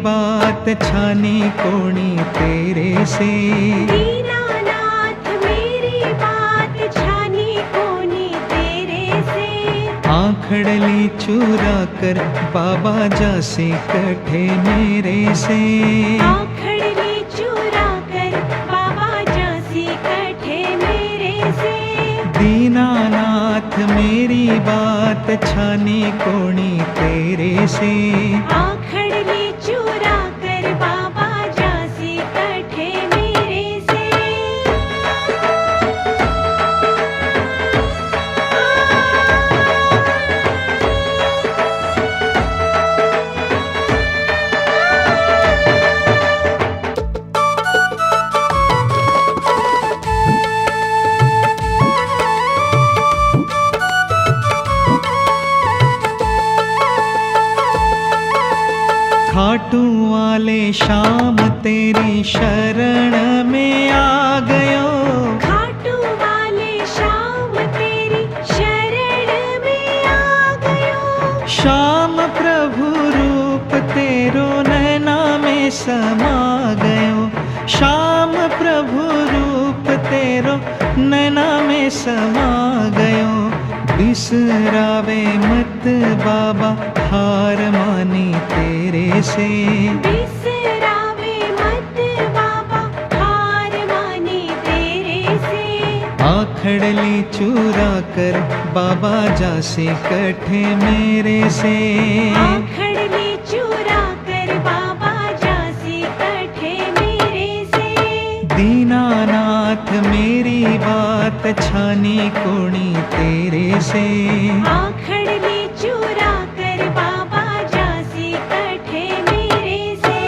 बात छानी कोणी तेरे से। दीनानाथ मेरी बात छानी कोनी तेरे से। आखड़ली चुरा कर बाबा जासे कठे मेरे से। आखड़ली चुरा कर बाबा जासी कठे मेरे से। दीनानाथ मेरी बात छानी कोणी तेरे से। आखड़ली चुरा कर बाबा जासी कठे मेरे से। खाटू वाले शाम तेरी शरण में आ गयो। खाटू वाले शाम तेरी शरण में आ गयो। श्याम प्रभु रूप तेरो नैना में समा गयो। श्याम प्रभु रूप तेरो नैना में समा गयो। बिसरावे मत बाबा हार मानी तेरे से। बिसरावे मत बाबा हार मानी तेरे से। आखड़ली चुरा कर बाबा जासे कठे मेरे से। आखड़ली चुरा कर बाबा जासी कठे मेरे से। दीनानाथ मेरी बात छानी कोणी तेरे से। आखड़ली चुरा कर बाबा जासी कठे मेरे से।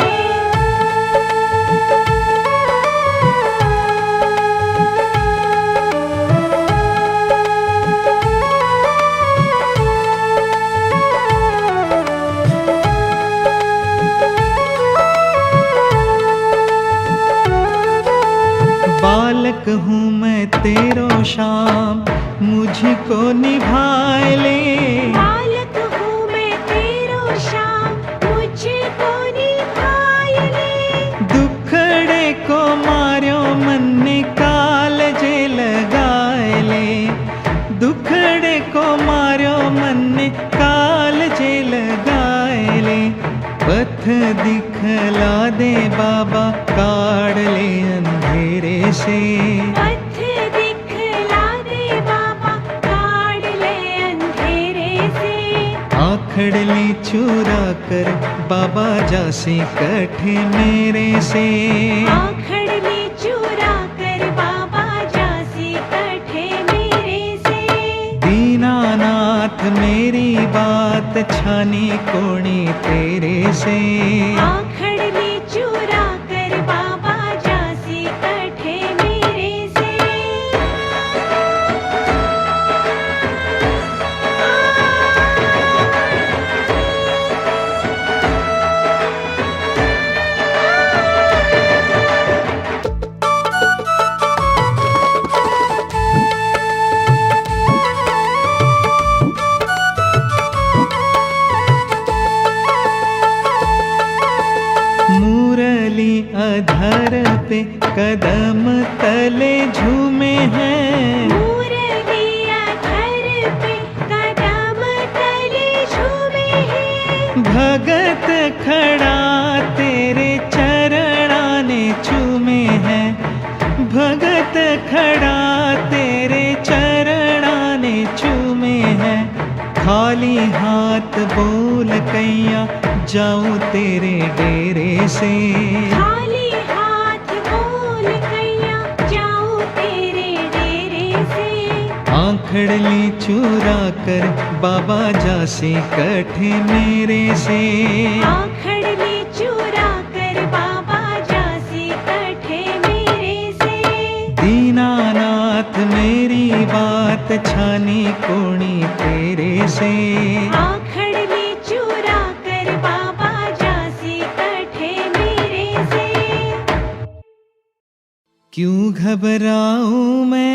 बालक हूँ मैं तेरो श्याम मुझको निभाए ले। बालक हूँ मैं तेरो श्याम मुझको निभाए ले। दुखड़े को मार्यो मन ने काल जे लगाए ले। दुखड़े को मार्यो मन ने काल जे लगाए ले। पथ दिखला दे बाबा काढ़ ले अंधेरे से। पथ दिखला दे बाबा काढ़ ले अंधेरे से। आखड़ली चुरा कर बाबा जासे कठे मेरे से। आखड़ली चुरा कर बाबा जासी कठे मेरे से। दीनानाथ मेरी बात छानी कोणी तेरे से। आखड़ली चुरा कर बाबा जासी कठे मेरे से। मुरली अधर पे कदम तले झूमे हैं। मुरली अधर पे कदम तले झूमे हैं। भगत खड़ा तेरे चरणाने चूमे हैं। भगत खड़ा तेरे चरणाने चूमे हैं। खाली हाथ बोल कैया जाऊं तेरे डेरे से। खाली हाथ बोल कैया जाऊं तेरे डेरे से। आखड़ली चुरा कर बाबा जासे कठे मेरे से। आखड़ली चुरा कर बाबा जासी कठे मेरे से। दीनानाथ मेरी बात छानी कोणी तेरे से। आखड़ली चुरा कर बाबा जासी कठे मेरे से। क्यों घबराऊं मैं,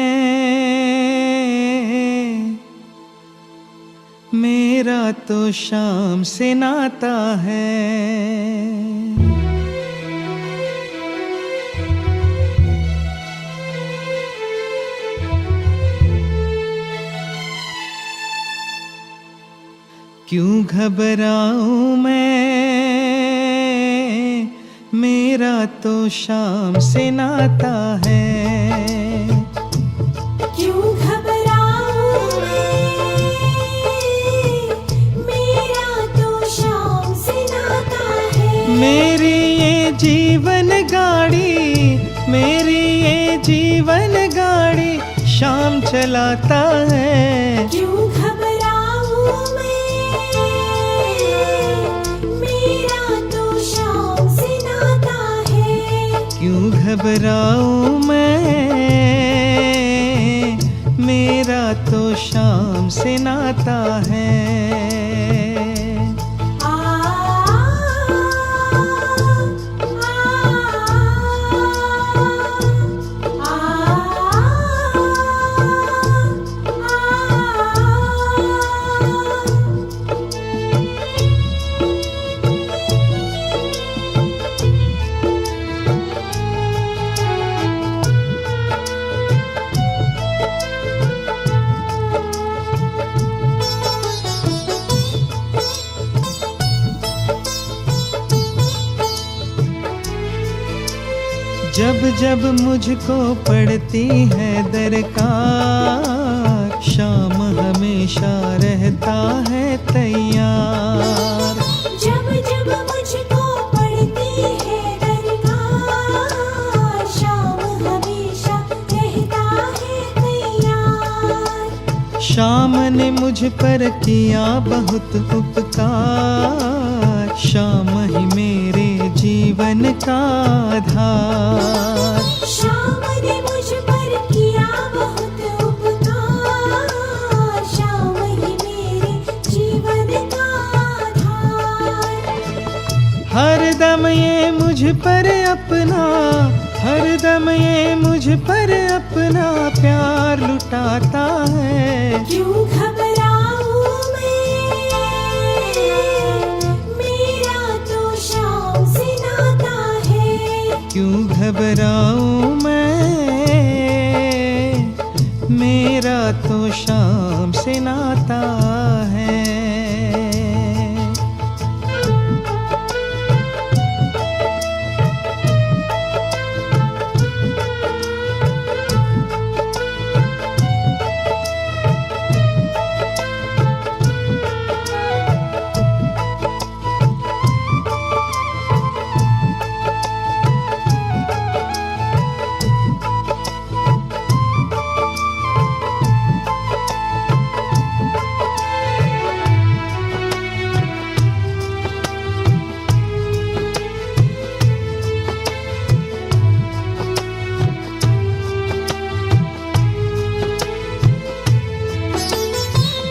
मेरा तो शाम से नाता है। क्यों घबराऊं मैं, मेरा तो शाम से नाता है। क्यों घबराऊं मैं, मेरा तो शाम से नाता है। मेरी ये जीवन गाड़ी, मेरी ये जीवन गाड़ी शाम चलाता है। क्यों घबराऊं मैं, मेरा तो शाम से नाता है। क्यों घबराऊं मैं, मेरा तो शाम से नाता है। जब जब मुझको पड़ती है दरकार, शाम हमेशा रहता है तैयार। जब जब मुझको पड़ती है दरकार, शाम हमेशा रहता है तैयार। शाम ने मुझ पर किया बहुत उपकार, शाम ही मेरे जीवन का आधार। शाम ने मुझ पर किया बहुत उपकार, शाम ही मेरे जीवन का आधार। हर दम ये मुझ पर अपना, हर दम ये मुझ पर अपना प्यार लुटाता है। क्यों घबराऊं मैं, मेरा तो शाम से नाता है। क्यों घबराऊं मैं, मेरा तो शाम से नाता है।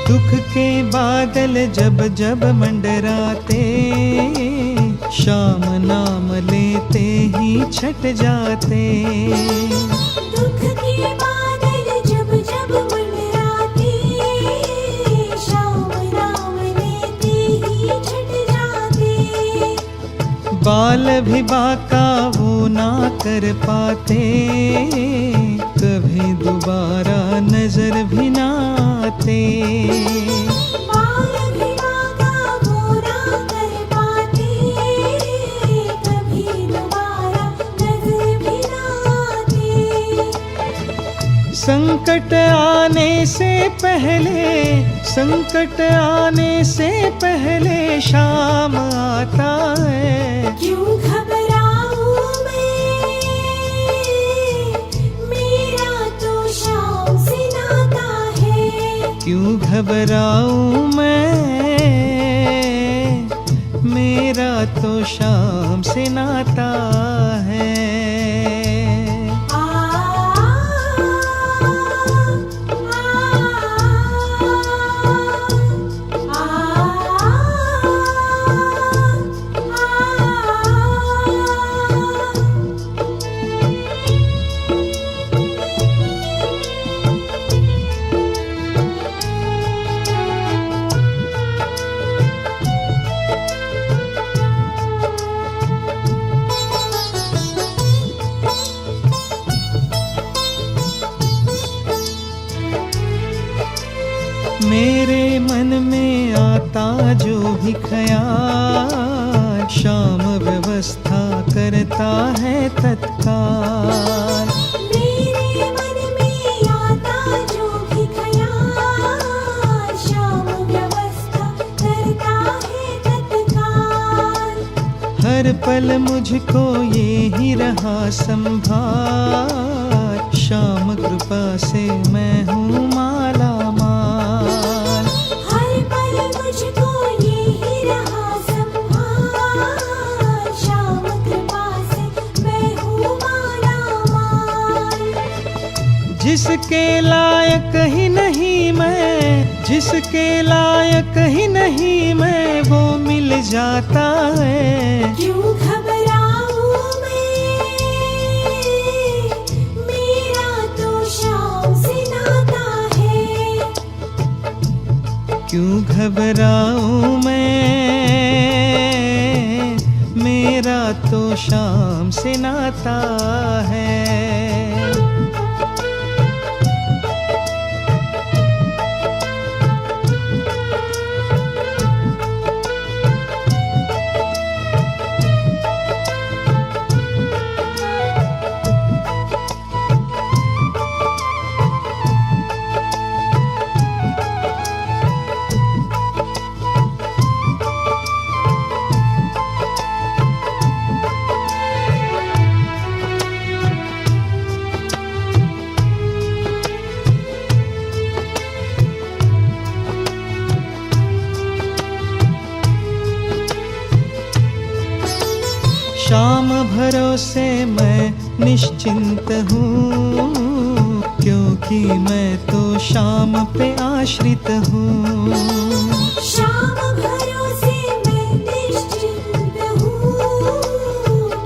दुख के बादल जब जब मंडराते, शाम नाम लेते ही छट जाते। दुख के बादल जब जब मंडराते, शाम नाम लेते ही छट जाते। बाल भी बाका वो ना कर पाते, कभी दोबारा नजर भी ना आते। बाल भी बाका वो ना कर पाते, कभी दोबारा नजर भी ना आते। संकट आने से पहले, संकट आने से पहले शाम आता है। क्यों घबराऊं मैं, मेरा तो शाम से नाता है। क्यों घबराऊं मैं, मेरा तो शाम से नाता है। मेरे मन में आता जो भी ख्याल, शाम व्यवस्था करता है तत्काल। मेरे मन में आता जो भी ख्याल, शाम व्यवस्था करता है तत्काल। हर पल मुझको ये ही रहा संभाल, श्याम कृपा से मैं हूँ माला माल। हर पल मुझको ये ही रहा संभाल, श्याम कृपा से मैं हूँ माला माल। जिसके लायक ही नहीं मैं, जिसके लायक ही नहीं मैं, वो मिल जाता है। क्यों घबराऊं मैं, मेरा तो शाम से नाता है। क्यों घबराऊं मैं, मेरा तो शाम से नाता है। शाम भरोसे मैं निश्चिंत हूँ, क्योंकि मैं तो शाम पे आश्रित हूँ। शाम भरोसे मैं निश्चिंत हूँ,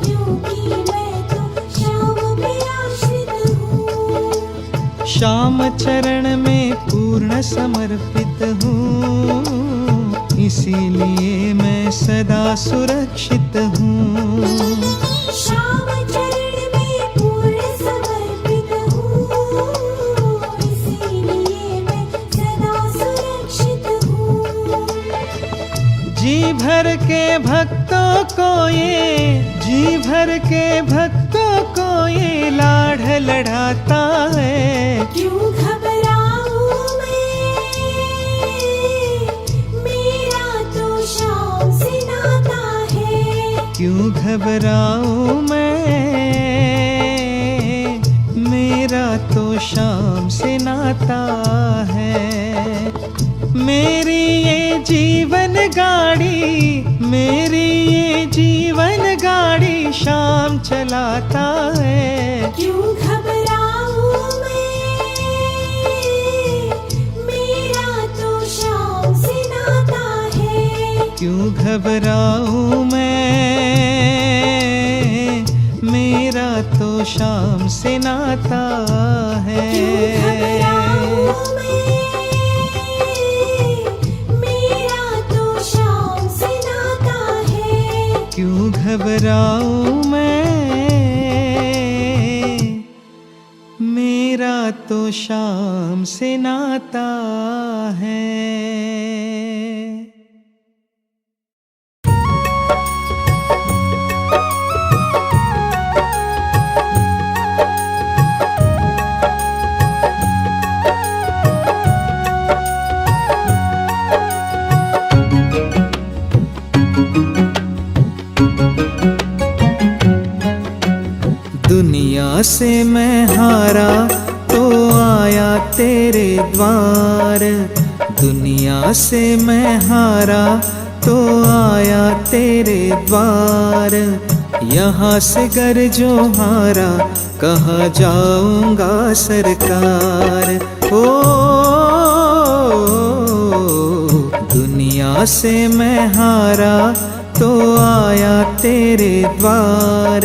क्योंकि मैं तो शाम पे आश्रित हूँ। श्याम चरण में पूर्ण समर्पित हूँ, इसीलिए मैं सदा सुरक्षित हूँ। श्याम चरण में पूर्ण समर्पित हूँ, इसीलिए मैं सदा सुरक्षित हूँ। जी भर के भक्तों को ये, जी भर के भक्तों को ये लाड़ लड़ाता है। क्यों घबराऊं मैं, मेरा तो शाम से नाता है। क्यों घबराऊं मैं, मेरा तो शाम से नाता है। मेरी ये जीवन गाड़ी, मेरी ये जीवन गाड़ी शाम चलाता है। क्यों घबराऊं मैं, मेरा तो शाम से नाता है। क्यों घबराऊं मैं, मेरा तो शाम से नाता है। क्यों घबराऊं मैं, मेरा तो शाम से नाता है। क्यों घबराऊं मैं, मेरा तो शाम से नाता है। दुनिया से मैं हारा तो आया तेरे द्वार, दुनिया से मैं हारा तो आया तेरे द्वार। यहाँ से गर जो हारा कहाँ जाऊंगा सरकार। ओ दुनिया से मैं हारा तो आया तेरे द्वार,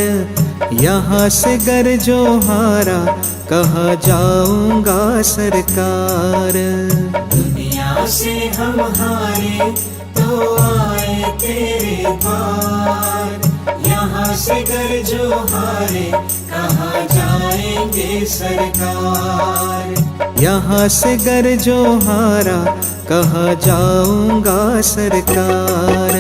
यहाँ से गर जो हारा कहाँ जाऊंगा सरकार। दुनिया से हम हारे तो आए तेरे द्वार, यहाँ से गर जो हारे कहाँ जाएंगे सरकार। यहाँ से गर जो हारा कहाँ जाऊंगा सरकार।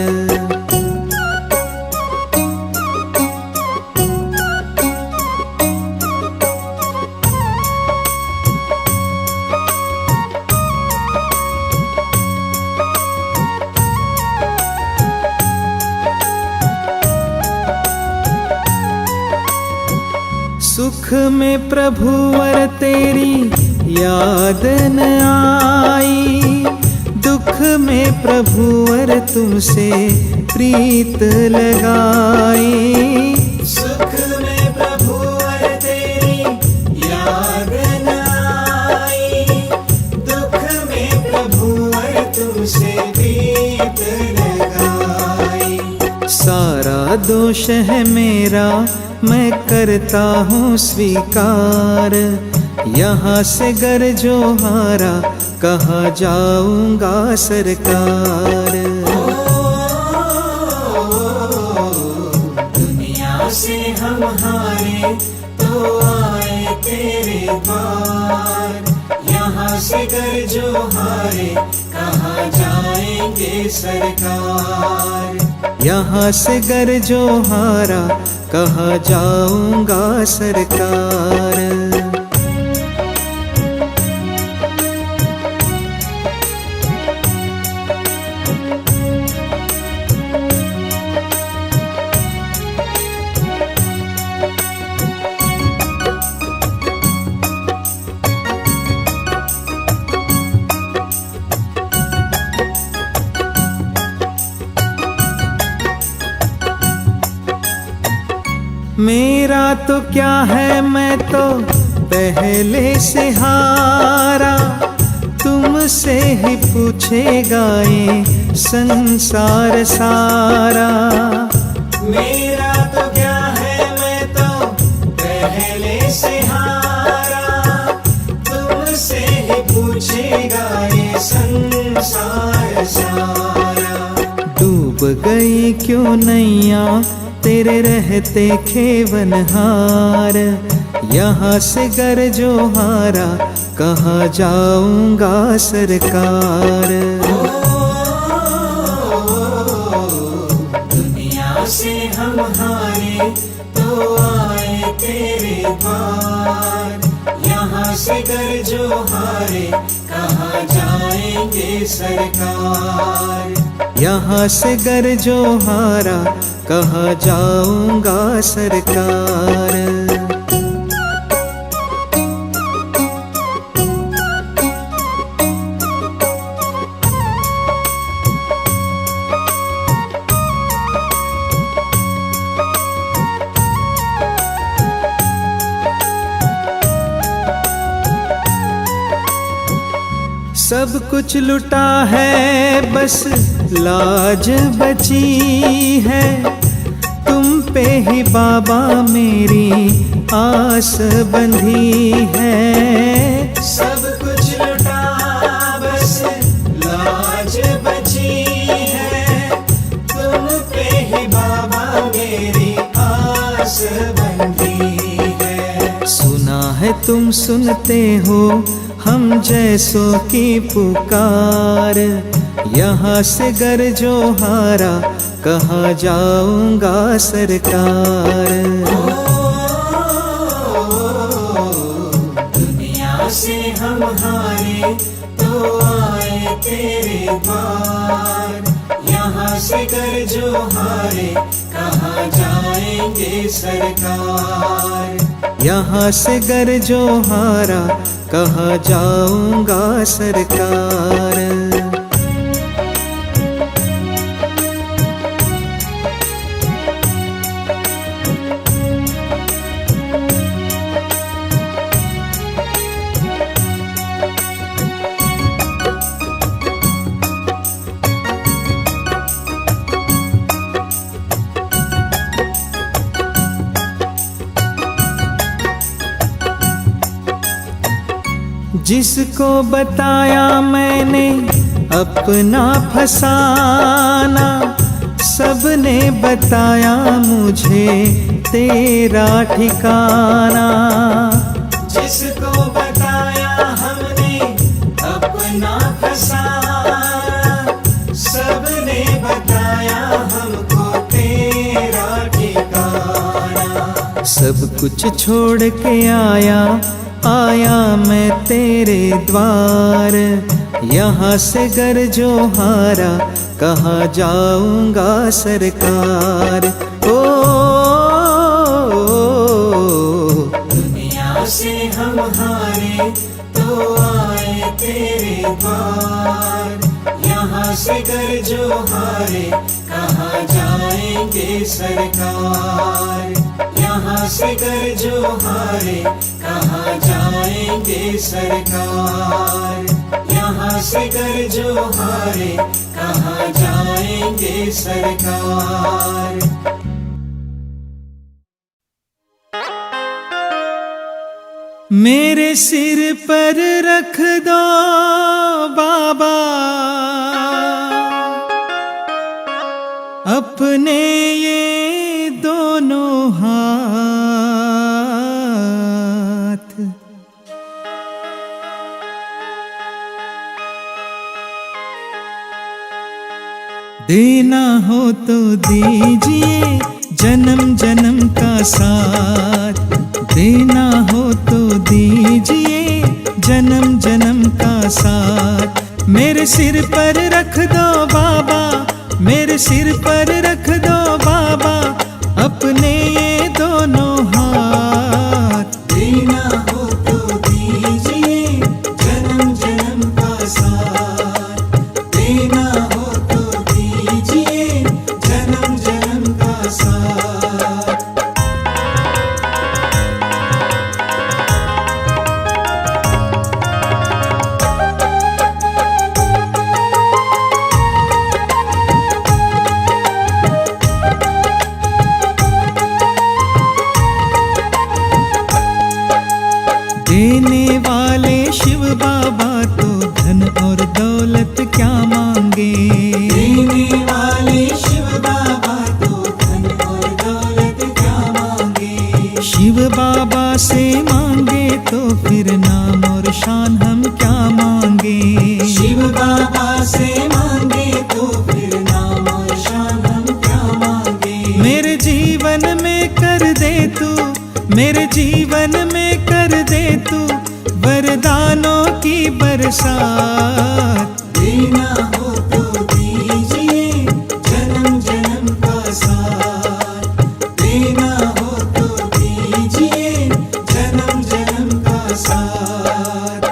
सुख में प्रभुवर तेरी याद न आई, दुख में प्रभुवर तुमसे प्रीत लगाई। सुख में प्रभुवर तेरी याद न आई, दुख में प्रभुवर तुमसे प्रीत लगाई। सारा दोष है मेरा मैं करता हूँ स्वीकार, यहाँ से गर जो हारा कहाँ जाऊंगा सरकार। दुनिया से हम हारे तो आए तेरे द्वार, यहाँ से गर जो हारे कहाँ जाएंगे सरकार। यहाँ से गर जो हारा कहाँ जाऊंगा सरकार। मेरा तो क्या है मैं तो पहले से हारा, तुमसे ही पूछेगा ये संसार सारा। मेरा तो क्या है मैं तो पहले से हारा, तुमसे ही पूछेगा ये संसार सारा। डूब गई क्यों नैया तेरे रहते खेवनहार, यहाँ से गर जो हारा कहाँ जाऊंगा सरकार। दुनिया से हम हारे तो आए तेरे द्वार, यहाँ से गर जो हारे कहाँ जाएंगे सरकार। यहाँ से गर जो हारा कहाँ जाऊंगा सरकार। सब कुछ लुटा है बस लाज बची है, तुम पे ही बाबा मेरी आस बंधी है। सब कुछ लुटा बस लाज बची है, तुम पे ही बाबा मेरी आस बंधी है। सुना है तुम सुनते हो हम जैसों की पुकार, यहाँ से गर जो हारा कहाँ जाऊंगा सरकार। दुनिया से हम हारे तो आए तेरे द्वार, यहाँ से गर जो हारे कहाँ जाएंगे सरकार। यहाँ से गर जो हारा कहाँ जाऊंगा सरकार। जिसको बताया मैंने अपना फसाना, सबने बताया मुझे तेरा ठिकाना। जिसको बताया हमने अपना फसाना, सबने बताया हमको तेरा ठिकाना। सब कुछ छोड़ के आया मैं तेरे द्वार। यहाँ से गर जो हारा कहाँ जाऊंगा सरकार। ओ दुनिया से हम हारे तो आए तेरे द्वार। यहाँ से गर जो हारे कहाँ जाएंगे सरकार। यहाँ से गर जो हारे कहाँ जाएंगे सरकार। यहाँ से गर जो हारे कहाँ जाएंगे सरकार। मेरे सिर पर रख दो बाबा अपने ये दोनों हाथ। देना हो तो दीजिए जन्म जन्म का साथ। देना हो तो दीजिए जन्म जन्म का साथ। मेरे सिर पर रख दो बाबा, मेरे सिर पर रख दो बाबा अपने ये दोनों हाथ। देना हो तो दीजिए जन्म जन्म का साथ। देना हो तो दीजिए जन्म जन्म का साथ। देने वाले शिव बाबा तो धन और दौलत क्या मांगे। देने वाले शिव बाबा तो धन और दौलत क्या मांगे। शिव बाबा से मांगे तो फिर नाम और शान हम क्या मांगे। शिव बाबा से मांगे तो फिर नाम और शान हम क्या मांगे। मेरे जीवन में कर दे तू, मेरे जीवन में कर दे तू वरदानों की बरसात। देना हो तो दीजिए जन्म जन्म का साथ। देना हो तो दीजिए जन्म जन्म का साथ।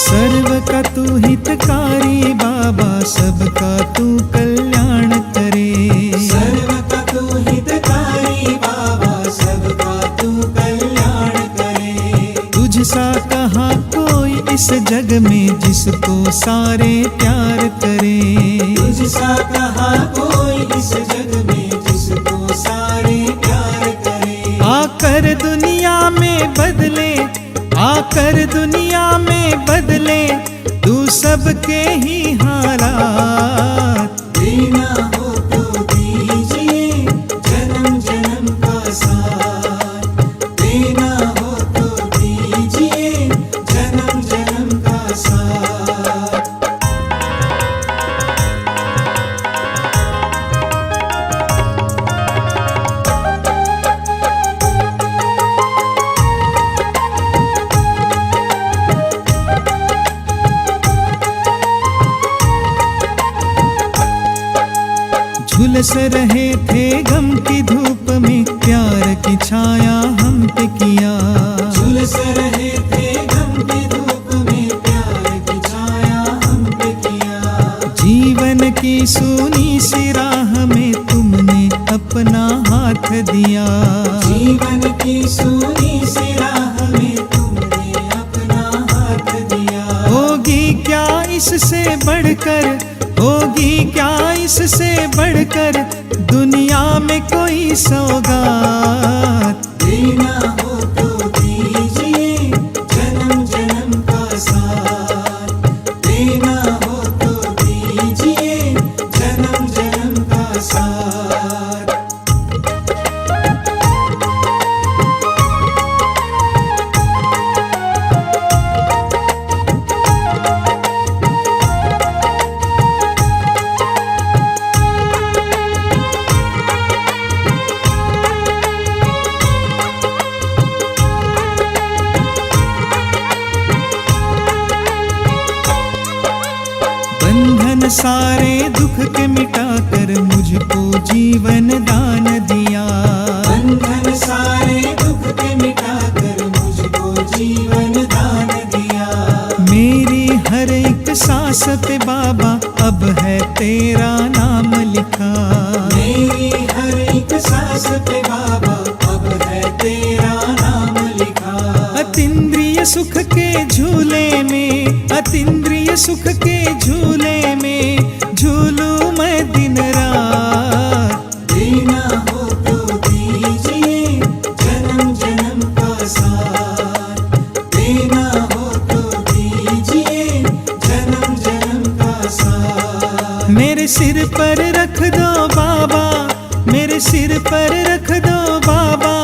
सर्व का तू हितकारी बाबा, सबका तू कल्याण करे। सर्व का तू हितकारी बाबा, सबका तू कल्याण करे। तुझसा कहा कोई इस जग में जिसको सारे प्यार करे। तुझसा कहा कोई इस जग में जिसको सारे प्यार करे। आकर दुनिया में बदले, आकर दुनिया में बदले तू सबके ही हालात। देना हो तो दीजिए जन्म जन्म का साथ। देना हो तो दीजिए जन्म जन्म का साथ। झुलस रहे थे गम की धूप में, प्यार की छाया हम पे किया। झुलस रहे थे गम की धूप में, प्यार की छाया हम पे किया। जीवन की सूनी सी राह में तुमने अपना हाथ हाथ दिया। जीवन की सूनी सी राह में तुमने अपना हाथ दिया। होगी क्या इससे बढ़कर, होगी क्या इससे बढ़कर दुनिया में कोई सौगात। देना हो तो दीजिए जन्म जन्म का साथ। देना हो तो दीजिए जन्म जन्म का साथ। बंधन सारे दुख के मिटाकर मुझको जीवन दान दिया। बंधन सारे दुख के मिटाकर मुझको जीवन दान दिया। मेरी हर एक सांस पे बाबा अब है तेरा नाम लिखा। मेरी हर एक सांस पे बाबा अब है तेरा नाम लिखा। अतीन्द्रिय सुख के झूले में, अतीन्द्रिय सुख के झूले में झूलूं मैं दिन रात। देना हो तो दीजिए जन्म जन्म का साथ। देना हो तो दीजिए जन्म जन्म का साथ। मेरे सिर पर रख दो बाबा, मेरे सिर पर रख दो बाबा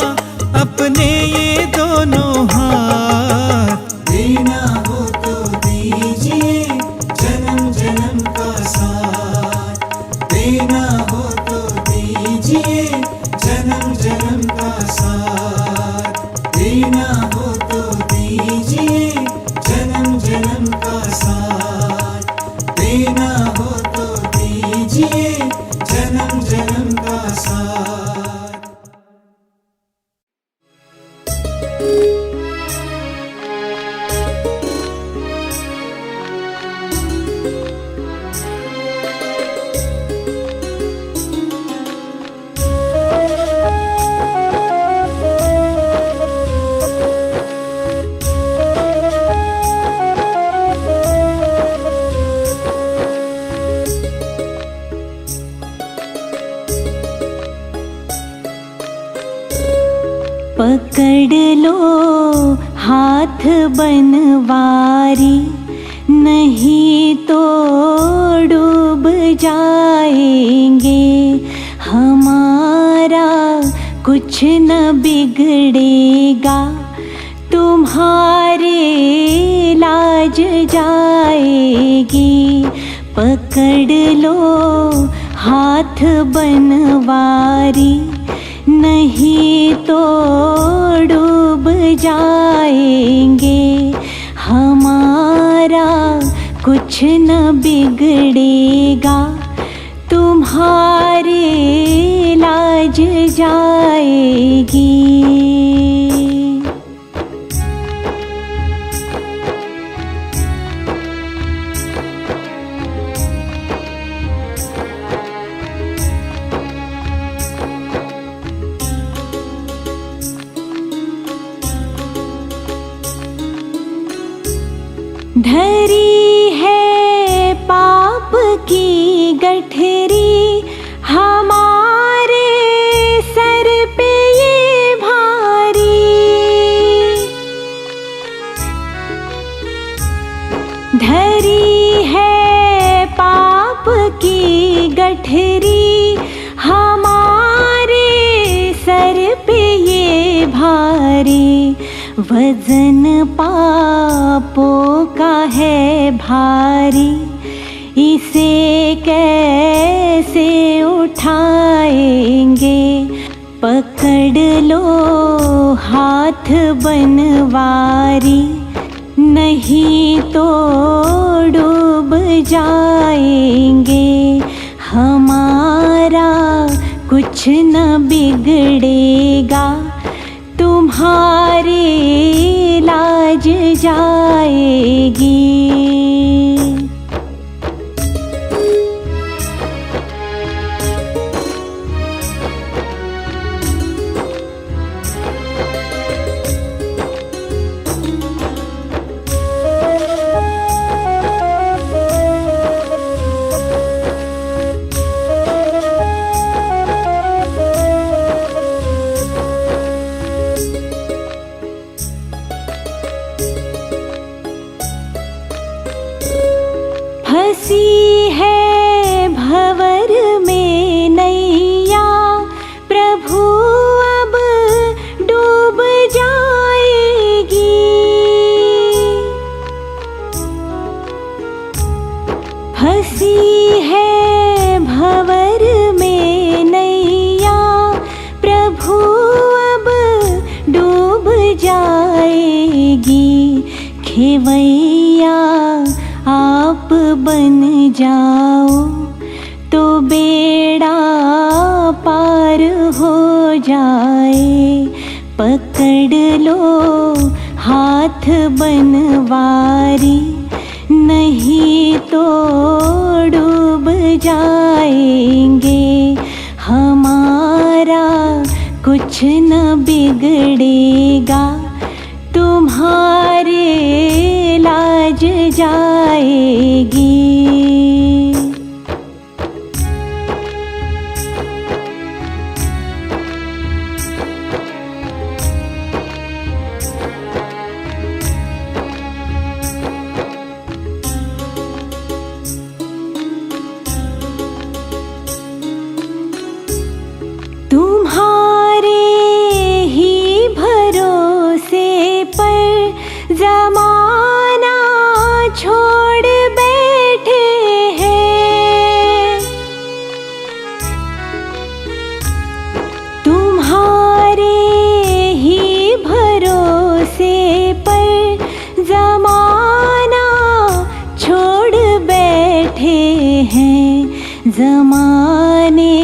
अपने ये दोनों हाथ। देना हो तो दीजिए जन्म जन्म का साथ। देना हो तो दीजिए जन्म जन्म का साथ। देना हो तो दीजिए जन्म जन्म का साथ। देना हो तो दीजिए जन्म जन्म का साथ। पकड़ लो हाथ बनवारी, नहीं तो डूब जाएंगे। हमारा कुछ न बिगड़ेगा, तुम्हारे लाज जाएगी। पकड़ लो हाथ बनवारी, नहीं तो डूब जाएंगे। हमारा कुछ न बिगड़ेगा, तुम्हारे लाज जाएगी। धरी है पाप की गठरी, हमारे सर पे ये भारी। धरी है पाप की गठरी, हमारे सर पे ये भारी। वजन पापों का है भारी, इसे कैसे उठाएंगे। पकड़ लो हाथ बनवारी, नहीं तो डूब जाएंगे। हमारा कुछ न बिगड़ेगा, तुम्हारी लाज जाएगी। खेवैया आप बन जाओ तो बेड़ा पार हो जाए। पकड़ लो हाथ बनवारी, नहीं तो डूब जाएंगे। हमारा कुछ न बिगड़ेगा, तुम्हारे लाज जाएगी। तुम्हारे ही भरोसे पर जमाना छोड़ बैठे हैं। तुम्हारे ही भरोसे पर जमाना छोड़ बैठे हैं। जमाने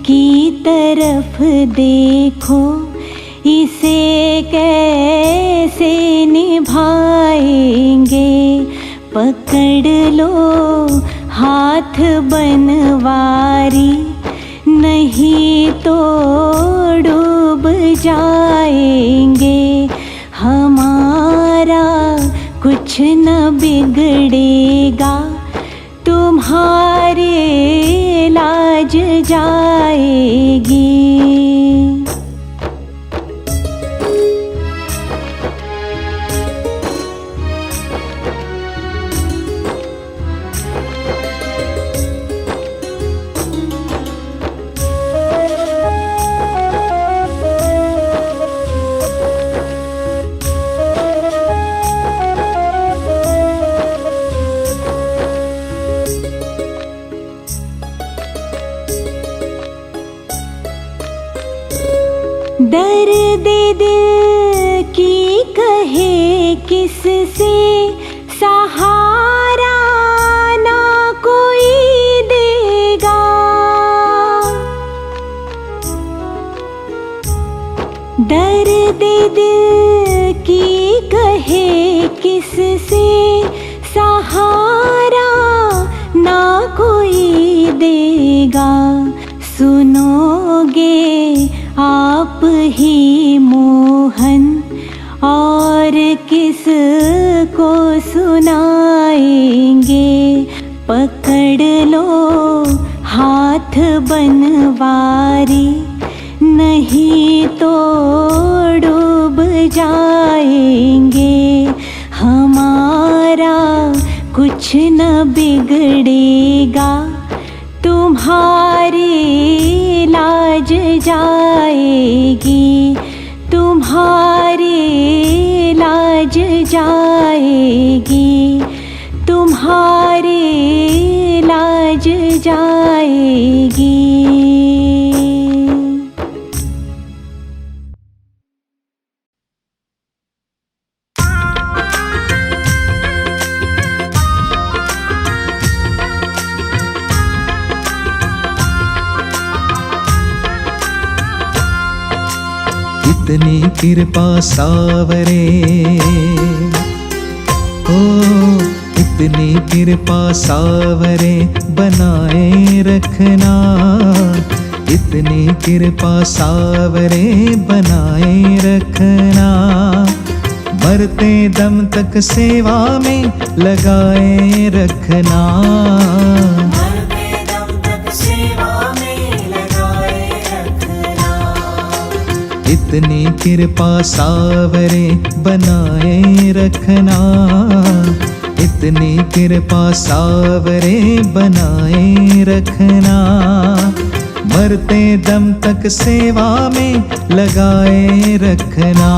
की तरफ देखो, इसे कैसे निभाएंगे। पकड़ लो हाथ बनवारी, नहीं तो डूब जाएंगे। हमारा कुछ न बिगड़ेगा, तुम्हारे लाज जाएगी। दर्द दिल की कहे किससे, सहारा ना कोई देगा। दर्द दिल की कहे किससे, सहारा ना कोई देगा। सुनोगे आप ही मोहन, और किस को सुनाएंगे। पकड़ लो हाथ बनवारी, नहीं तो डूब जाएंगे। हमारा कुछ न बिगड़ेगा, तुम्हारी लाज जाएगी। तुम्हारी लाज जाएगी। तुम्हारी लाज जाएगी। इतनी कृपा सावरे, ओ इतनी कृपा सावरे बनाए रखना। इतनी कृपा सावरे बनाए रखना। मरते दम तक सेवा में लगाए रखना। इतनी कृपा सावरे बनाए रखना। इतनी कृपा सावरे बनाए रखना। मरते दम तक सेवा में लगाए रखना।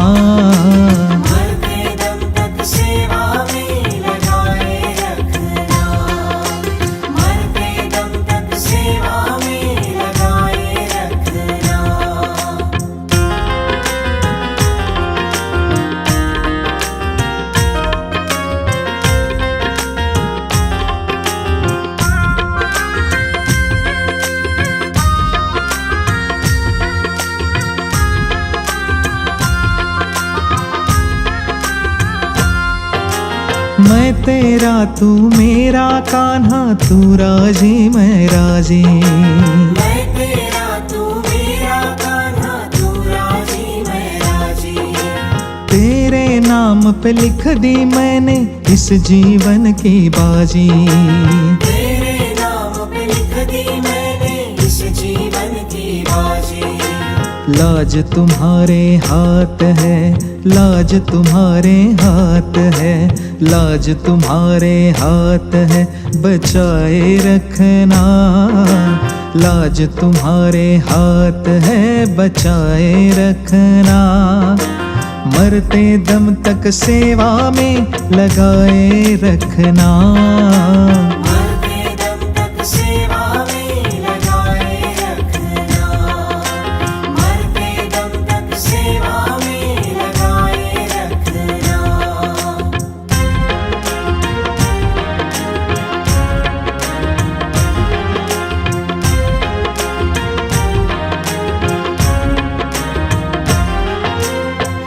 मैं तेरा तू मेरा कान्हा, तू राजी मैं राजी। मैं तेरा तू मेरा कान्हा, तू राजी मैं राजी। तेरे नाम पे लिख दी मैंने इस जीवन की बाजी। तेरे नाम पे लिख दी मैंने इस जीवन की बाजी। लाज तुम्हारे हाथ है, लाज तुम्हारे हाथ है, लाज तुम्हारे हाथ है, बचाए रखना। लाज तुम्हारे हाथ है, बचाए रखना। मरते दम तक सेवा में लगाए रखना। मरते दम तक सेवा में लगाए रखना। मरते दम तक सेवा में लगाए रखना।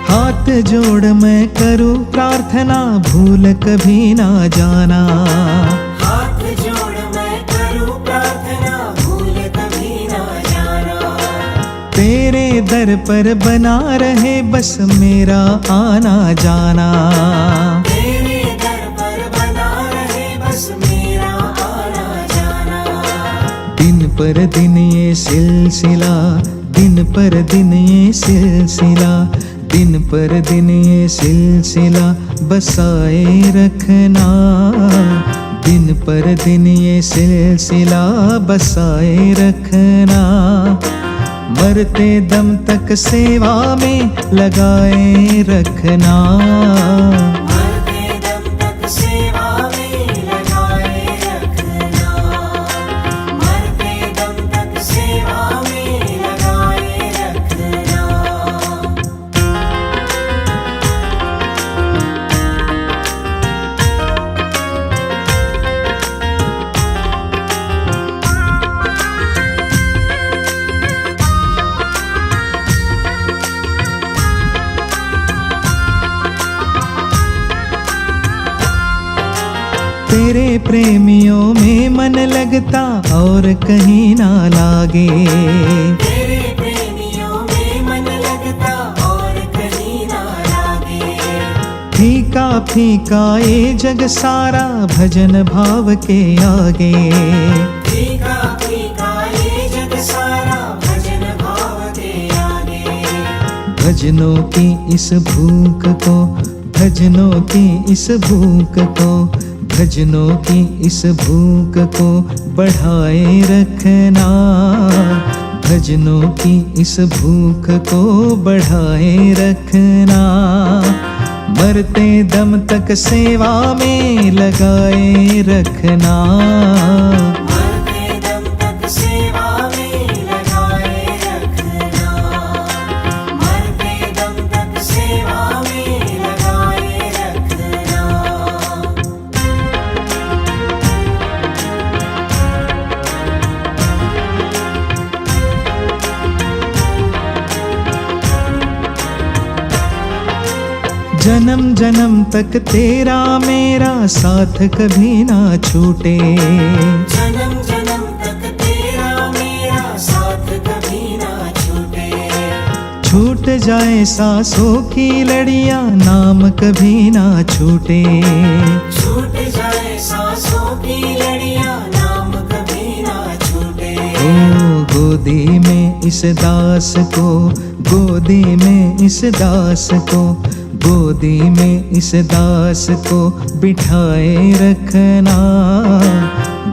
हाथ जोड़ मैं करूं प्रार्थना, भूल कभी ना जाना। हाथ जोड़ मैं करूं प्रार्थना, भूल कभी ना जाना। तेरे दर पर बना रहे बस मेरा आना जाना। तेरे दर पर बना रहे बस मेरा आना जाना। दिन पर दिन ये सिलसिला, दिन पर दिन ये सिलसिला, दिन पर दिन ये सिलसिला बसाए रखना। दिन पर दिन ये सिलसिला बसाए रखना। मरते दम तक सेवा में लगाए रखना। मरते दम तक सेवा में लगाए रखना। मरते दम तक सेवा में लगाए रखना। तेरे प्रेमियों में मन लगता और कहीं ना लागे। तेरे प्रेमियों में मन लगता और कहीं ना लागे। फीका फीका ये जग सारा भजन भाव के आगे। फीका फीका ये जग सारा भजन भाव के आगे। भजनों की इस भूख को, भजनों की इस भूख को, भजनों की इस भूख को बढ़ाए रखना। भजनों की इस भूख को बढ़ाए रखना। मरते दम तक सेवा में लगाए रखना। मरते दम तक सेवा में लगाए रखना। मरते दम तक सेवा में लगाए रखना। जन्म जन्म तक तेरा मेरा साथ कभी ना छूटे। जन्म जन्म तक तेरा मेरा साथ कभी ना छूटे। छूट जाए सांसों की लड़ियां, नाम कभी ना छूटे। छूट जाए सांसों की लड़ियां, नाम कभी ना छूटे। ओ गोदी में इस दास को, गोदी में इस दास को, गोदी में इस दास को बिठाए रखना।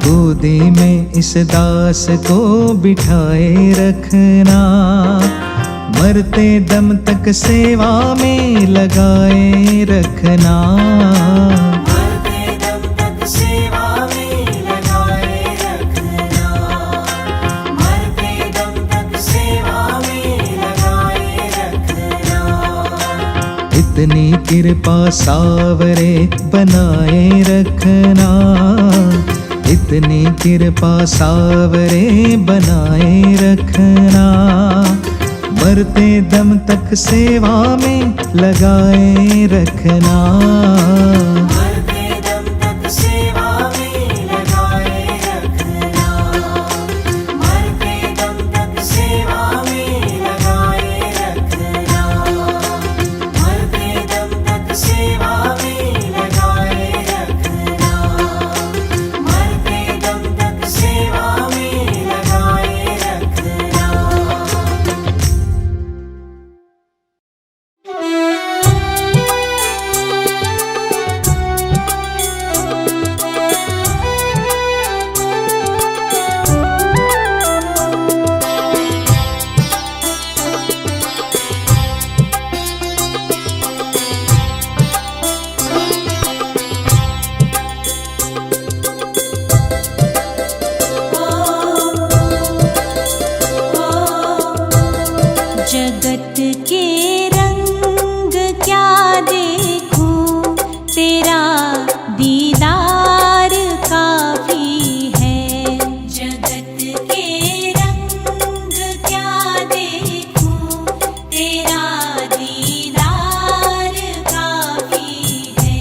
गोदी में इस दास को बिठाए रखना। मरते दम तक सेवा में लगाए रखना। मरते दम तक सेवा में लगाए रखना। मरते दम तक सेवा में लगाए रखना। इतनी कृपा सावरे बनाए रखना। इतनी कृपा सावरे बनाए रखना। मरते दम तक सेवा में लगाए रखना। मरते जगत के रंग क्या देखूं, तेरा दीदार काफी है। जगत के रंग क्या देखूं, तेरा दीदार काफी है।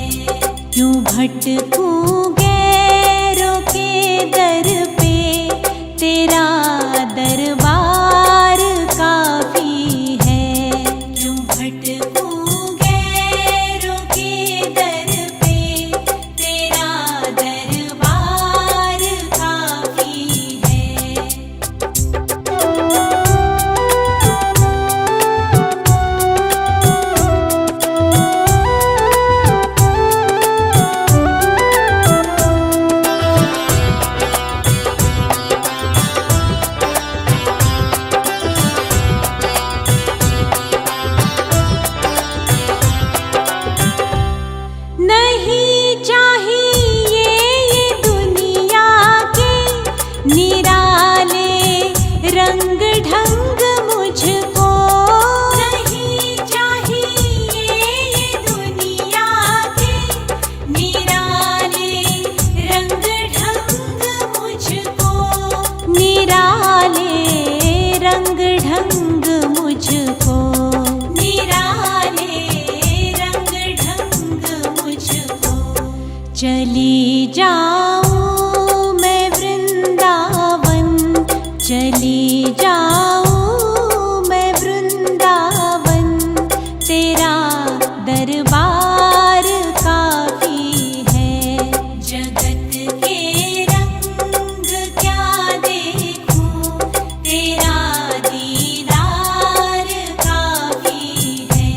क्यों भटकूं गैरों के दर पे, तेरा दरबार काफी है। क्यों भटकूं गैरों के दर पे, तेरा दरबार काफी है। नहीं चाहिए ये दुनिया के निराले रंग ढंग मुझको। नहीं चाहिए ये दुनिया के निराले रंग ढंग मुझको। निराले रंग ढंग मुझको। निराले रंग ढंग मुझको। चली जाऊं मैं वृंदावन, चली जाऊं मैं वृंदावन, तेरा दरबार काफी है। जगत के रंग क्या देखूं, तेरा दीदार काफी है।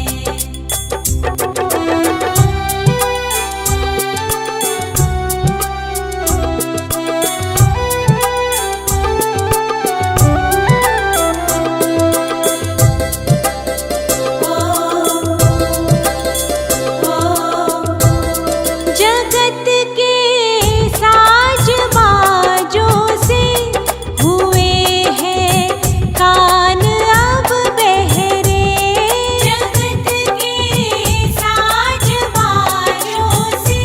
जगत के साज बाजों से हुए हैं कान अब बहरे। जगत के साज बाजों से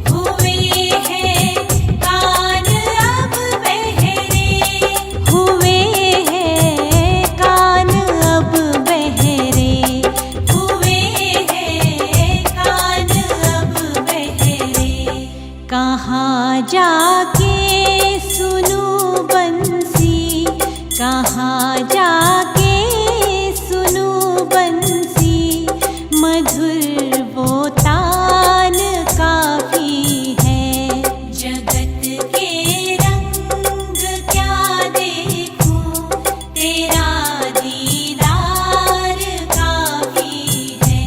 हुए हैं कान अब बहरे। हुए हैं कान अब बहरे। हुए हैं कान अब बहरे। कहाँ जाके सुनूं बंसी, कहाँ जाके सुनूं बंसी, मधुर वो तान काफी है। जगत के रंग क्या देखूं, तेरा दीदार काफी है।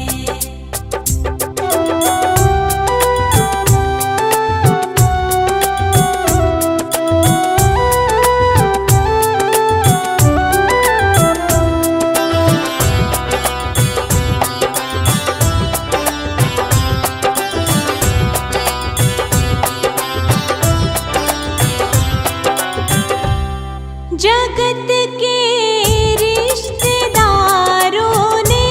जगत के रिश्तेदारों ने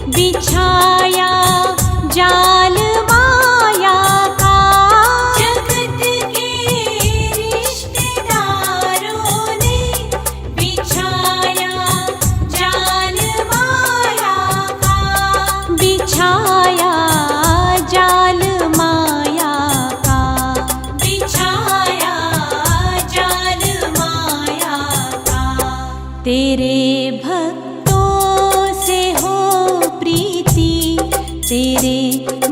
बिछाया जाल माया का। जगत के रिश्तेदारों ने बिछाया जाल माया का। बिछाया जाल माया का। बिछाया जाल माया का। तेरे भक्तों से हो प्रीति, तेरे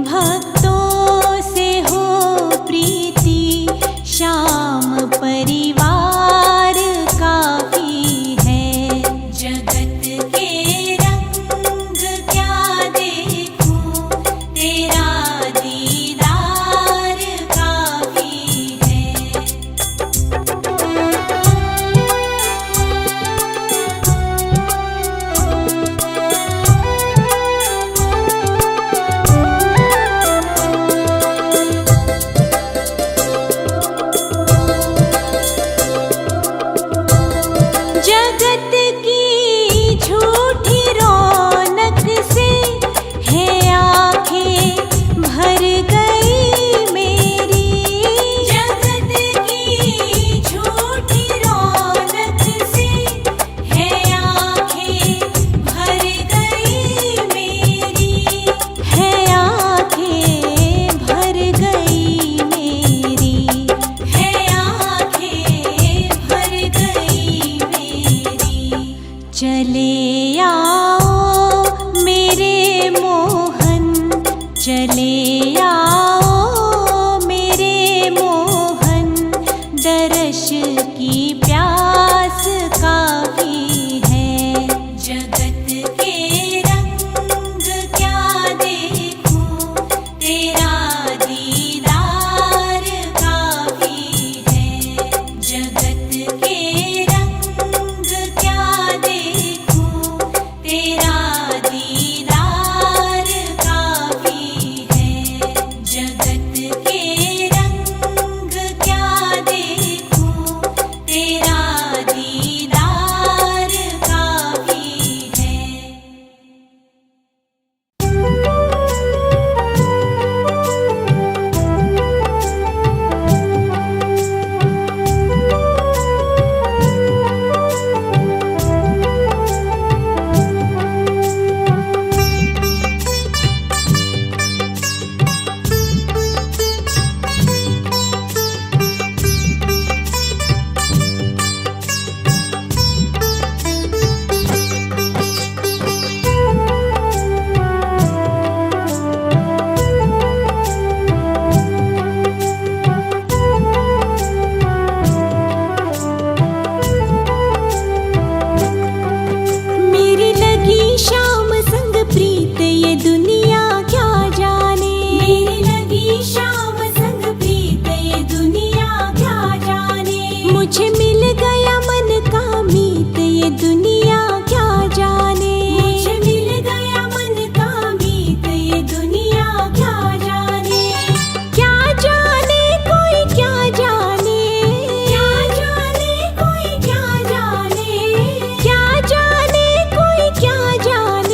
भक्तों से हो प्रीति, श्याम परिवार काफी है। जगत के रंग क्या देखूं, तेरा दीदार काफी है। चले आओ मेरे मोहन, चले आओ मेरे मोहन, दर्श की प्यास काफी है। जगत के रंग क्या देखूं, तेरा दीदार काफी है। जगत के रंग क्या देखूं, तेरा दीदार काफी है। जगत के रंग क्या देखूं, तेरा दीदार काफी है। मेरी लगी शाम संग प्रीत ये दुनिया क्या जाने। मेरी लगी शाम संग प्रीत ये दुनिया क्या जाने। मुझे मिल गया मन का मीत ये दुनिया क्या जाने। मुझे मिल गया मन का मीत ये दुनिया क्या जाने। क्या जाने कोई क्या जाने, क्या जाने कोई क्या जाने, क्या जाने कोई क्या जाने।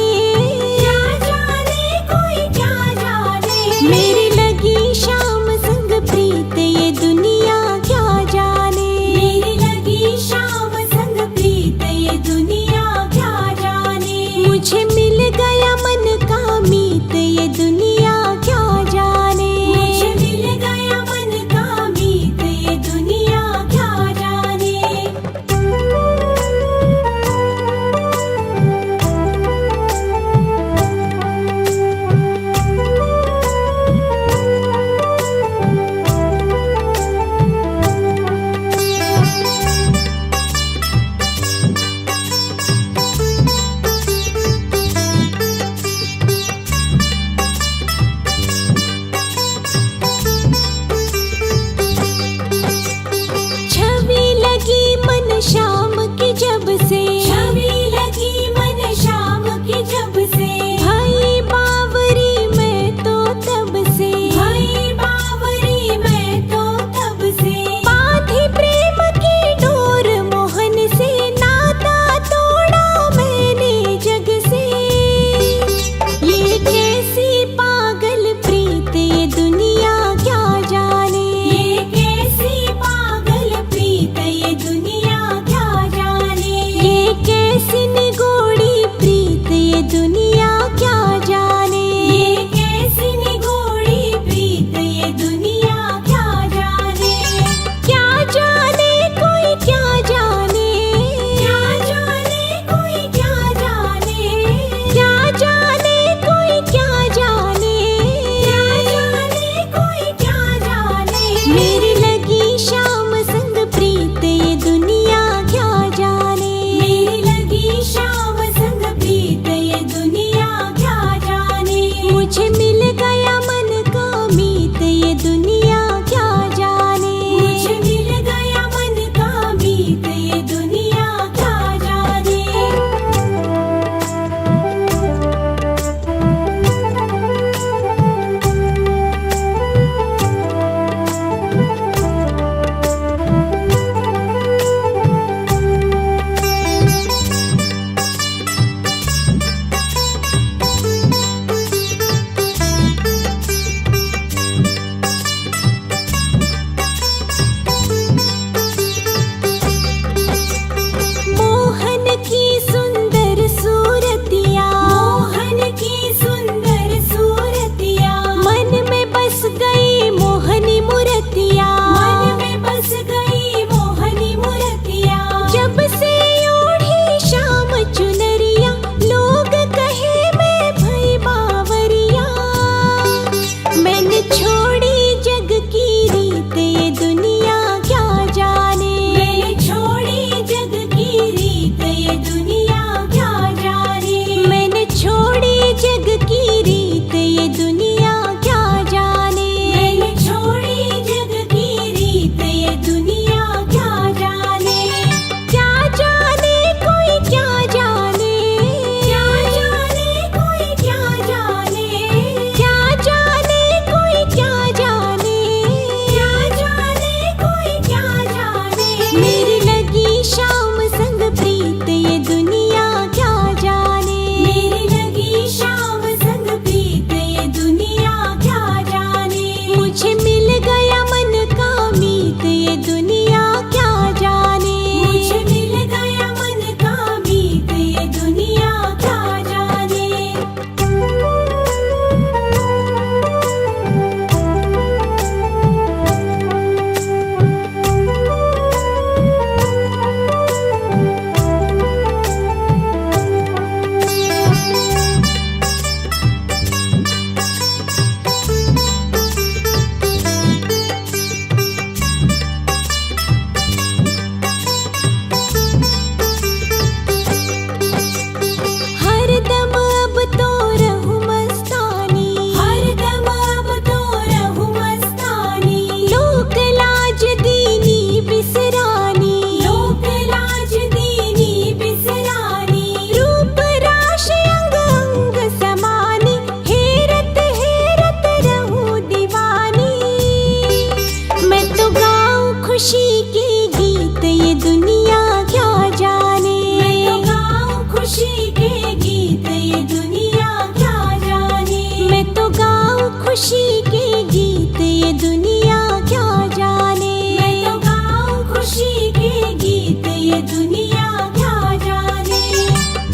के गीत ये दुनिया क्या जाने। मैं तो गाऊं खुशी के गीत ये दुनिया क्या जाने। मैं तो गाऊं खुशी के गीत ये दुनिया क्या जाने।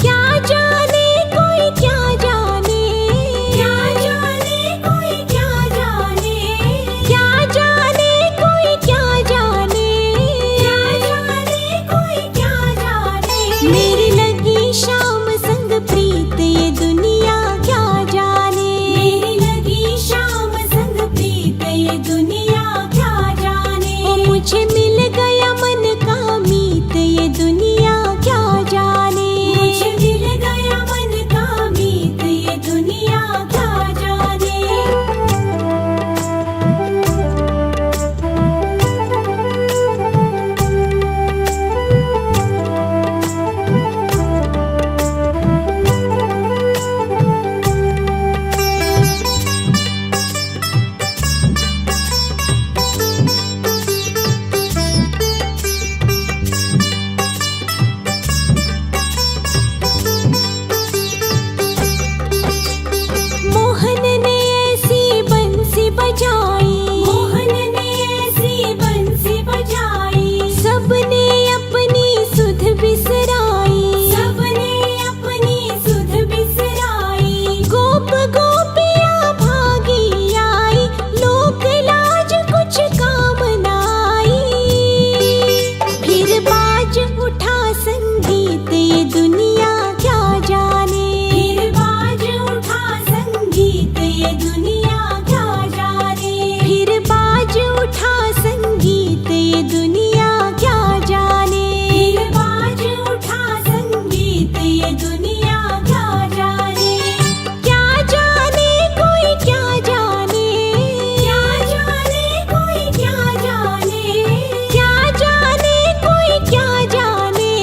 क्या जाने कोई क्या जाने। क्या जाने कोई क्या जाने। क्या जाने कोई क्या जाने। क्या जाने कोई क्या जाने। मेरी लगी शाम संग प्रीत ये दुनिया क्या जाने। मेरी लगी शाम संग प्रीत ये दुनिया क्या जाने। ओ मुझे मिल गया मन का मीत ये दुनिया क्या जाने। मुझे मिल गया मन का मीत ये दुनिया क्या जाने। मोहन ने ऐसी बंसी बजाई। मोहन ने ऐसी बंसी बजाई। सबने अपनी सुध बिसराई। सबने अपनी सुध बिसराई। गोप गोपियाँ भागी आई। लोक लाज कुछ काम न आई। फिर बाज उठा संगीत ये दुनिया क्या जाने। फिर बाज उठा संगीत ये दुनिया क्या जाने। फिर बाज उठा संगीत ये दुनिया क्या जाने। फिर बाज उठा संगीत ये दुनिया क्या जाने। क्या जाने कोई क्या जाने। क्या जाने कोई क्या जाने। क्या जाने कोई क्या जाने।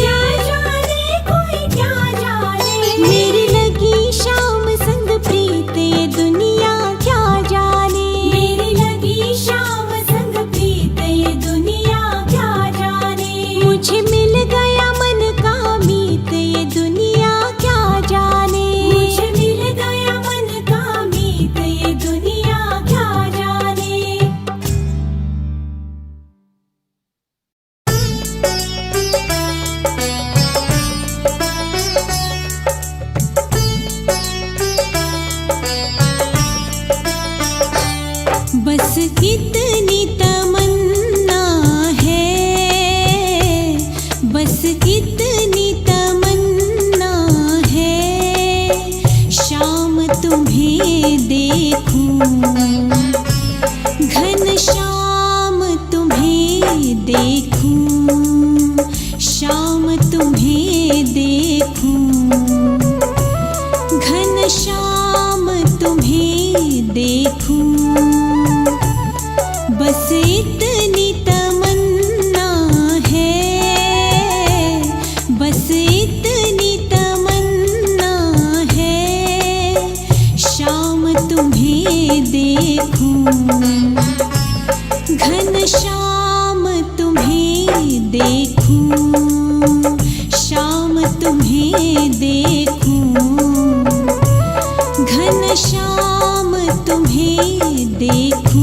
क्या जाने कोई क्या जाने। मेरी लगी शाम संग प्रीत ये दुनिया क्या जाने। मेरी लगी शाम संग प्रीत ये दुनिया क्या जाने। मुझे मिल गया मन का मीत ये दुनिया क्या जाने। मुझे मिल गया मन का मीत ये दुनिया क्या जाने। बस कितनी तमन्ना है। बस कितनी तमन्ना है। शाम तुम्हें देखूं। घन शाम तुम्हें देखूं। शाम तुम्हें देखूं। घन शाम तुम्हें देखूं। बस इतनी तमन्ना है। बस इतनी तमन्ना है। शाम तुम्हें देखूं। घन शाम तुम्हें देखूं। शाम तुम्हें देखूं। घन शाम तुम्हें देखूं।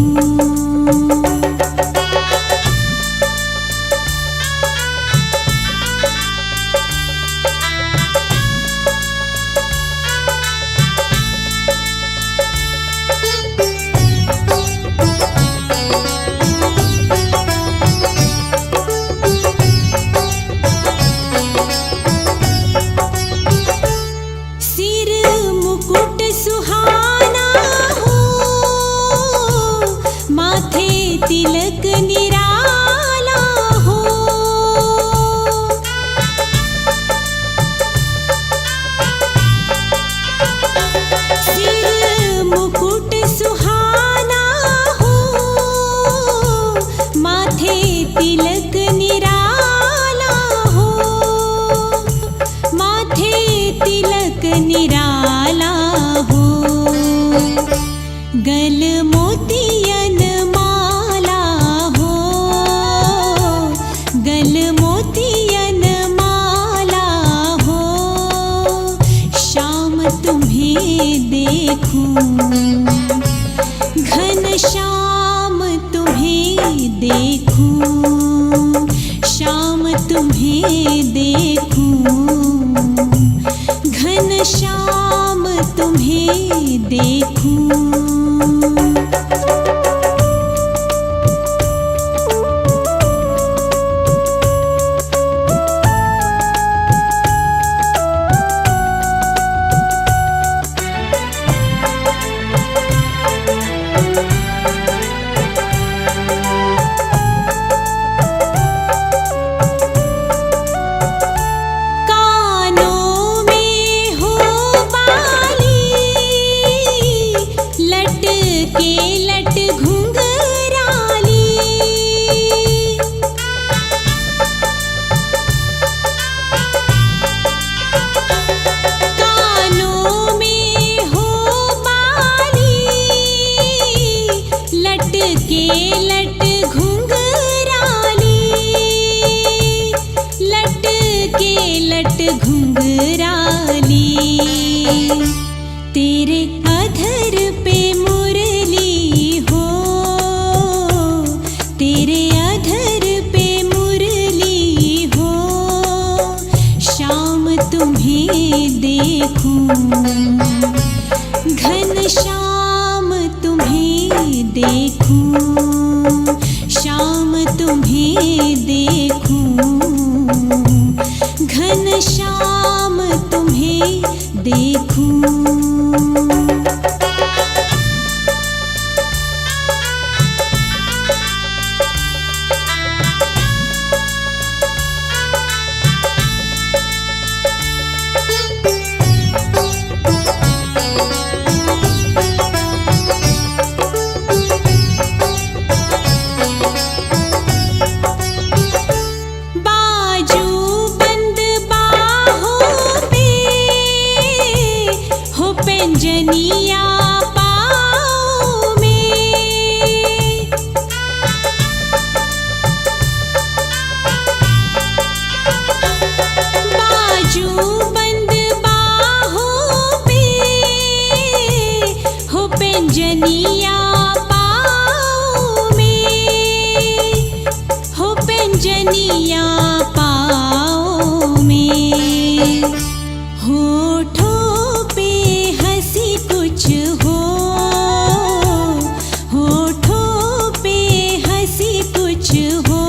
सिर मुकुट सुहाना हो। माथे तिलक निराला हो। सिर मुकुट सुहाना हो। माथे तिलक निराला हो। माथे तिलक निराला हो। गल मोतियन माला हो। गल मोतियन माला हो। देखूं, घनश्याम तुम्हें देखूं, श्याम तुम्हें देखूं, घनश्याम तुम्हें देखूं। तेरे अधर पे मुरली हो, तेरे अधर पे मुरली हो, श्याम तुम्हें देखूं, घनश्याम तुम्हें देखूं, श्याम तुम्हें देखूं, घनश्याम तुम्हें देखूं। जनिया पाँव में, बाजू बंद बाहों पे, हो पेंजनिया पाँव में, हो पेंजनिया पाँव में, होठों कुछ हो, होठों पे हंसी कुछ हो,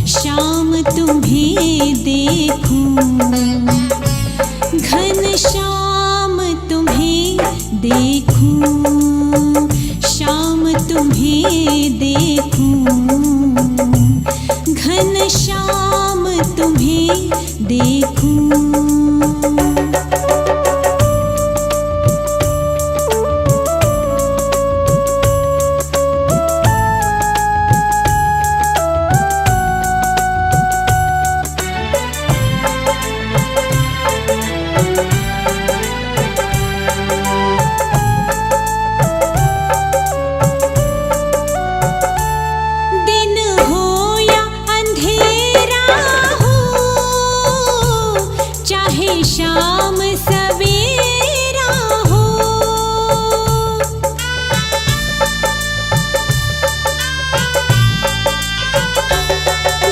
श्याम तुम्हें देखूं, घनश्याम तुम्हें देखूं, श्याम तुम्हें देखूं, घनश्याम तुम्हें देखूं। शाम सवेरा हो,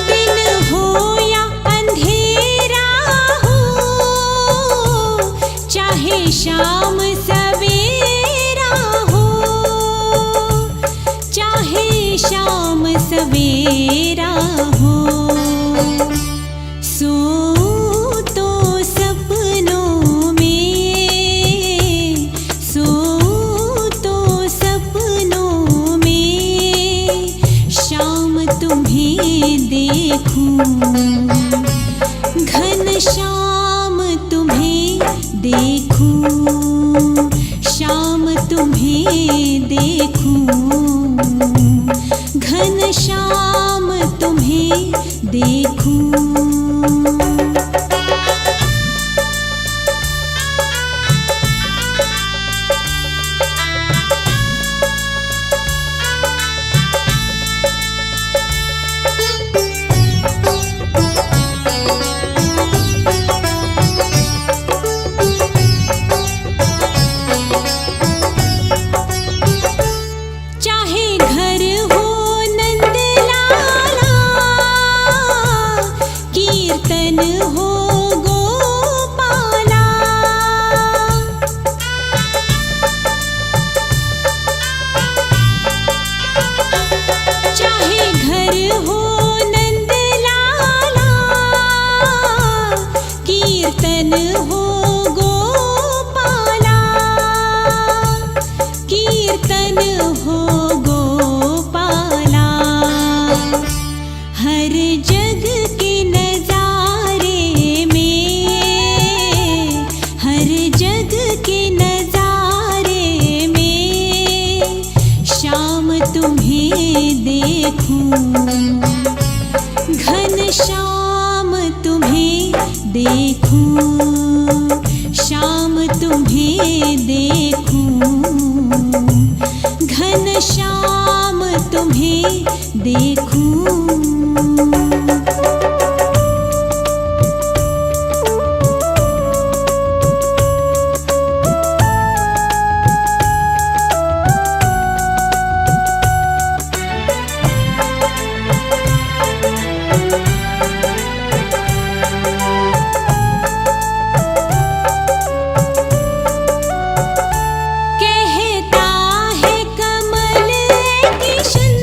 दिन हो या अंधेरा हो, चाहे शाम सवेरा हो, चाहे शाम सवेरा हो, घनश्याम तुम्हें देखूं, श्याम तुम्हें देखूं, घनश्याम तुम्हें देखूं। कीर्तन हो गोपाला, कीर्तन हो गोपाला। हर जग के नजारे में, हर जग के नजारे में श्याम तुम्हें देखूं, घन श्याम तुम्हें देखूं, श्याम तुम्हें देखूं, घन श्याम तुम्हें देखूं। कहता है कमल किशन,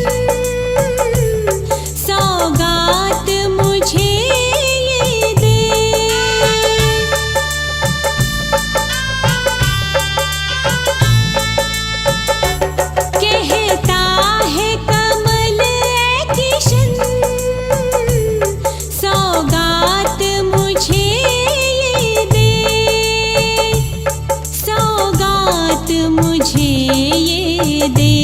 सौगात मुझे ये दे। कहता है कमल किशन, सौगात मुझे ये दे, सौगात मुझे ये दे।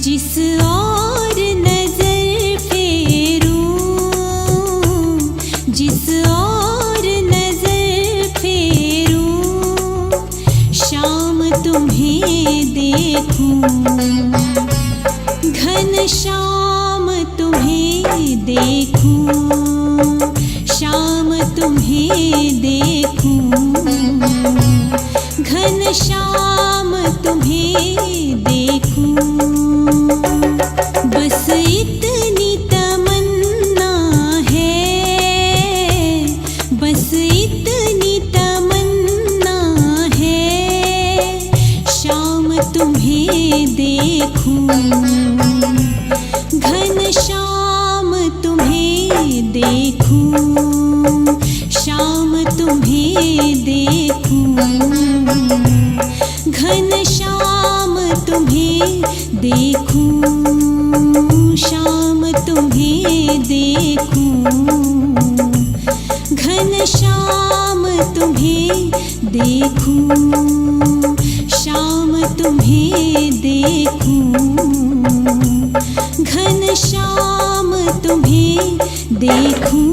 जिस और नजर फेरूं, जिस और नजर फेरूं, श्याम तुम्हें देखूं, घन श्याम तुम्हें देखूं, श्याम तुम्हें देखूं, घन श्याम तुम्हें देखूं। बस इतनी तमन्ना है, बस इतनी तमन्ना है, श्याम तुम्हें देखूं, घन श्याम तुम्हें देखूं, श्याम तुम्हें देखूं, घन श्याम तुम्हें देखूं, श्याम तुम्हें देखूं, घन श्याम तुम्हें देखूं, श्याम तुम्हें देखूं, घन श्याम तुम्हें देखूं।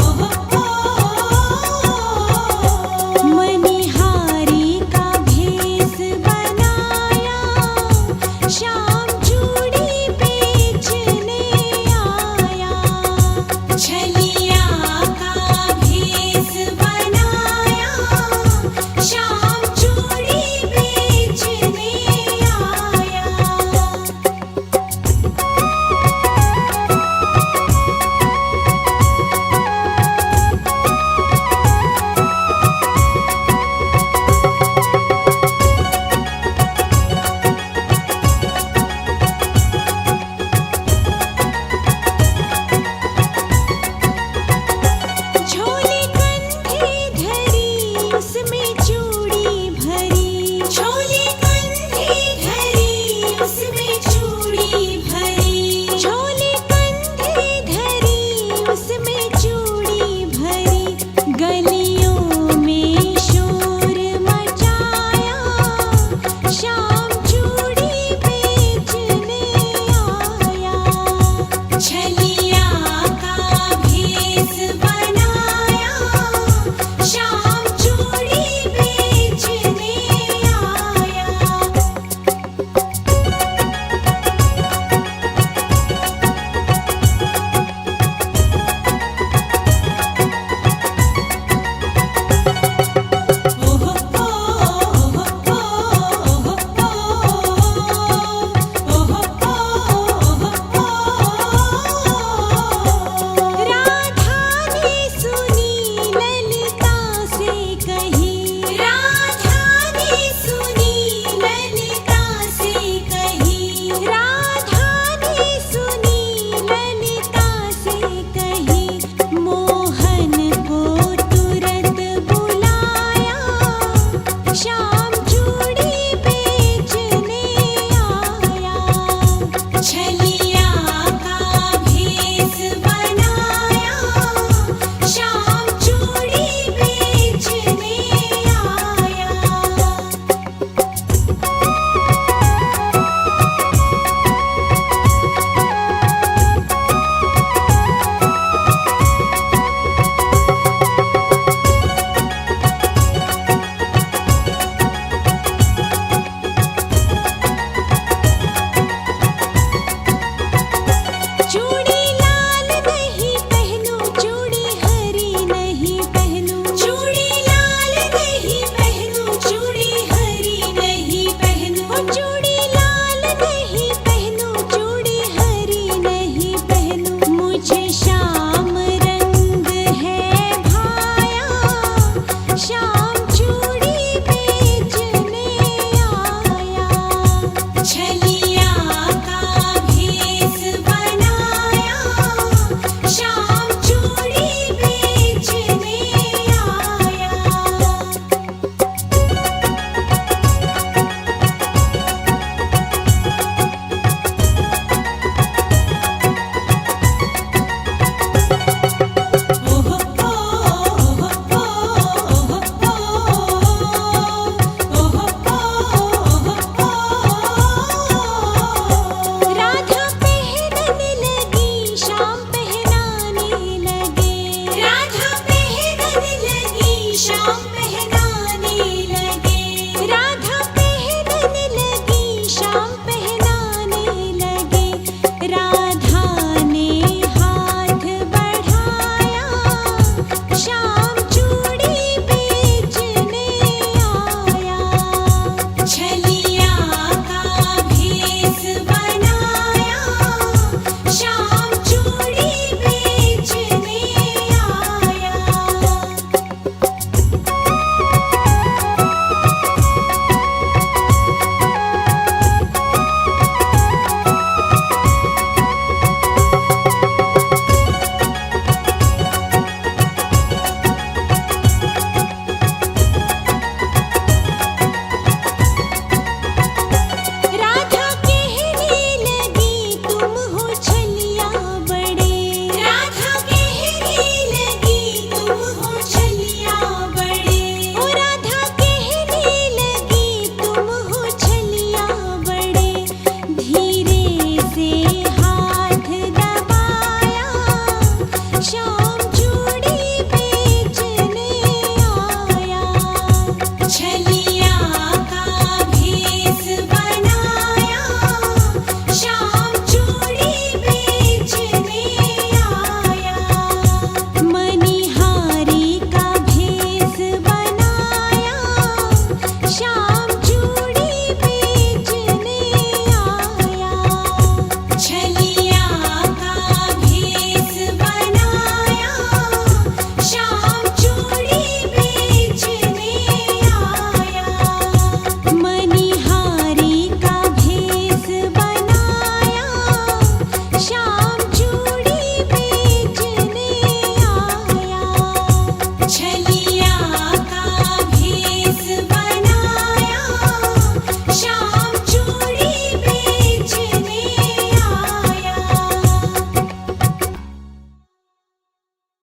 ओ श्याम चूड़ी बेचने आया, छलिया का भेष बनाया, श्याम चूड़ी बेचने आया। राधा पहनने लगी, श्याम पहनाने लगे, राधा पहनने लगी, श्याम